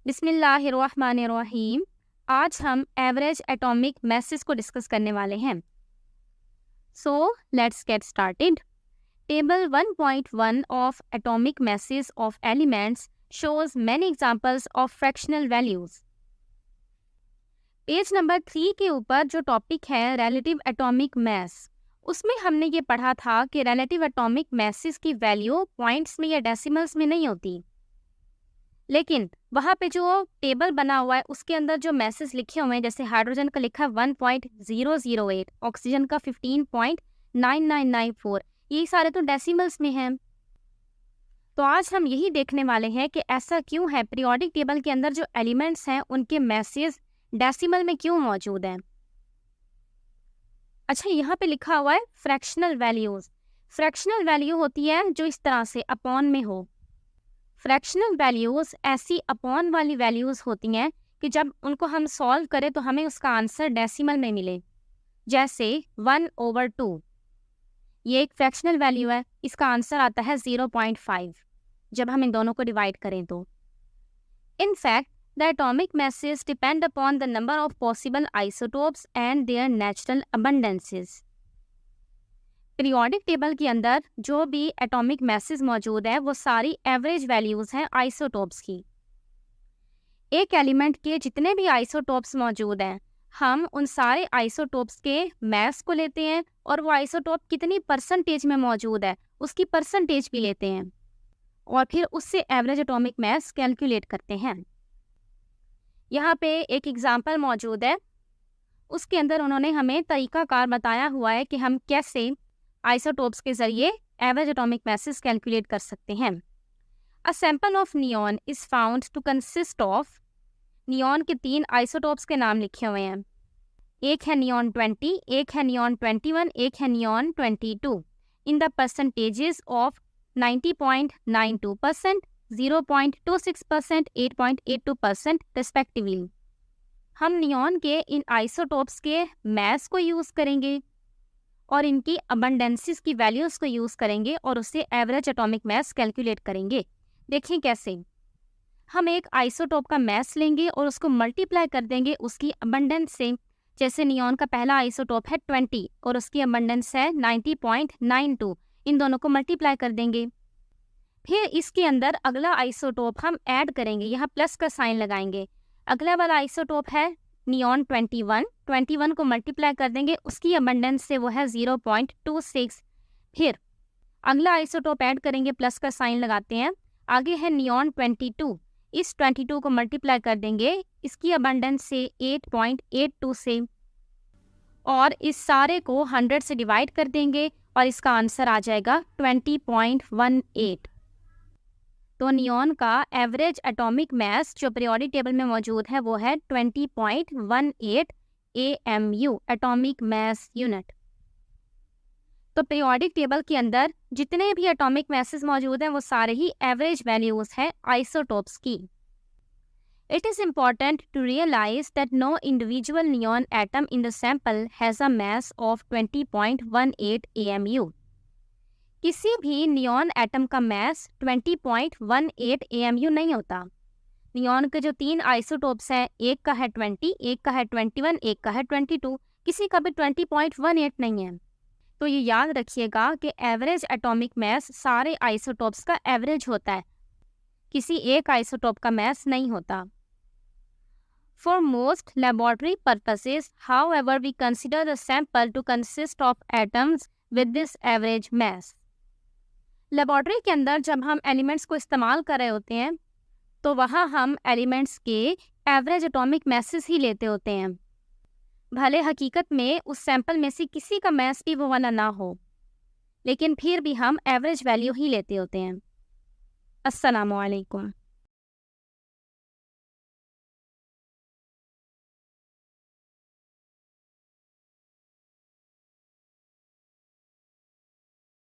बिस्मिल्लाहिर्रहमानिर्रहीम। आज हम एवरेज एटॉमिक मैसेज को डिस्कस करने वाले हैं। So let's get started. Table 1.1 of atomic message of elements shows many examples of fractional values. Page number 3 के ऊपर जो टॉपिक है रिलेटिव एटॉमिक मैस, उसमें हमने ये पढ़ा था कि रिलेटिव एटॉमिक मैसेज की वैल्यू पॉइंट्स में या डेसिमल्स में नहीं होती, लेकिन वहाँ पे जो टेबल बना हुआ है उसके अंदर जो मैसेज लिखे हुए हैं, जैसे हाइड्रोजन का लिखा है 1.008, ऑक्सीजन का 15.9994, ये सारे तो डेसिमल्स में हैं। तो आज हम यही देखने वाले हैं कि ऐसा क्यों है, पीरियोडिक टेबल के अंदर जो एलिमेंट्स हैं उनके मैसेज डेसिमल में क्यों मौजूद हैं। अच्छा, यहाँ पे लिखा हुआ है फ्रैक्शनल वैल्यूज। फ्रैक्शनल वैल्यू होती है जो इस तरह से अपॉन में हो। फ्रैक्शनल वैल्यूज़ ऐसी अपॉन वाली वैल्यूज़ होती हैं कि जब उनको हम सॉल्व करें तो हमें उसका आंसर डेसिमल में मिले। जैसे 1/2 ये एक फ्रैक्शनल वैल्यू है, इसका आंसर आता है 0.5 जब हम इन दोनों को डिवाइड करें तो। In fact the atomic masses depend upon the number of possible isotopes and their natural abundances. Periodic table के अंदर जो भी एटॉमिक मैसेज मौजूद है वो सारी एवरेज वैल्यूज हैं आइसोटोप्स की। एक एलिमेंट के जितने भी आइसोटोप्स मौजूद हैं, हम उन सारे आइसोटोप्स के मैस को लेते हैं और वो आइसोटोप कितनी परसेंटेज में मौजूद है उसकी परसेंटेज भी लेते हैं और फिर उससे एवरेज एटॉमिक मैस कैलकुलेट करते हैं। यहाँ पे एक एग्जाम्पल मौजूद है, उसके अंदर उन्होंने हमें तरीकाकार बताया हुआ है कि हम कैसे आइसोटोप्स के जरिए एवरेज एटॉमिक मैसेज कैलकुलेट कर सकते हैं। A sample of neon is found to consist of, neon के 3 आइसोटोप्स के नाम लिखे हुए हैं। एक है नियॉन 20, एक है नियॉन 21, एक है neon 22 in the percentages of 90.92%, 0.26%, 8.82% respectively. हम नियॉन के इन आइसोटोप्स के मैस को यूज़ करेंगे और इनकी अबंडेंसेस की वैल्यूज़ को यूज़ करेंगे और उससे एवरेज एटॉमिक मैस कैलकुलेट करेंगे। देखिए कैसे। हम एक आइसोटोप का मैस लेंगे और उसको मल्टीप्लाई कर देंगे उसकी अबंडेंस से। जैसे नियॉन का पहला आइसोटोप है 20 और उसकी अबंडेंस है 90.92, इन दोनों को मल्टीप्लाई कर देंगे। फिर इसके अंदर अगला आइसोटोप हम ऐड करेंगे, यहाँ प्लस का साइन लगाएंगे। अगला वाला आइसोटोप है नियॉन 21 को मल्टीप्लाई कर देंगे, उसकी अबंडेंस से वो है 0.26। फिर अगला आइसोटोप ऐड करेंगे, प्लस का साइन लगाते हैं। आगे है नियॉन 22, इस 22 को मल्टीप्लाई कर देंगे, इसकी अबंडेंस से 8.82 से, और इस सारे को 100 से डिवाइड कर देंगे और इसका आंसर आ जाएगा 20.18। तो नियॉन का एवरेज एटॉमिक मैस जो पीरियोडिक टेबल में मौजूद है वो है 20.18 AMU, एटॉमिक मैस यूनिट। तो पीरियोडिक टेबल के अंदर जितने भी एटॉमिक मैसेज मौजूद हैं वो सारे ही एवरेज वैल्यूज हैं आइसोटोप्स की। It is important to realize that no individual neon atom in the sample has a mass of 20.18 AMU. किसी भी नियॉन एटम का मैस 20.18 AMU नहीं होता। नियॉन के जो 3 आइसोटोप्स हैं, एक का है 20, एक का है 21, एक का है 22, किसी का भी 20.18 नहीं है। तो ये याद रखिएगा कि एवरेज एटॉमिक मैस सारे आइसोटोप्स का एवरेज होता है, किसी एक आइसोटोप का मैस नहीं होता। For most laboratory purposes, however, we consider the sample to consist of atoms with this average mass. Laboratory के अंदर जब हम एलिमेंट्स को इस्तेमाल कर रहे होते हैं तो वहाँ हम एलिमेंट्स के एवरेज एटॉमिक मैसेज ही लेते होते हैं, भले हकीकत में उस सैंपल में से किसी का मैस भी वो वाला ना हो, लेकिन फिर भी हम एवरेज वैल्यू ही लेते होते हैं। अस्सलामु अलैकुम।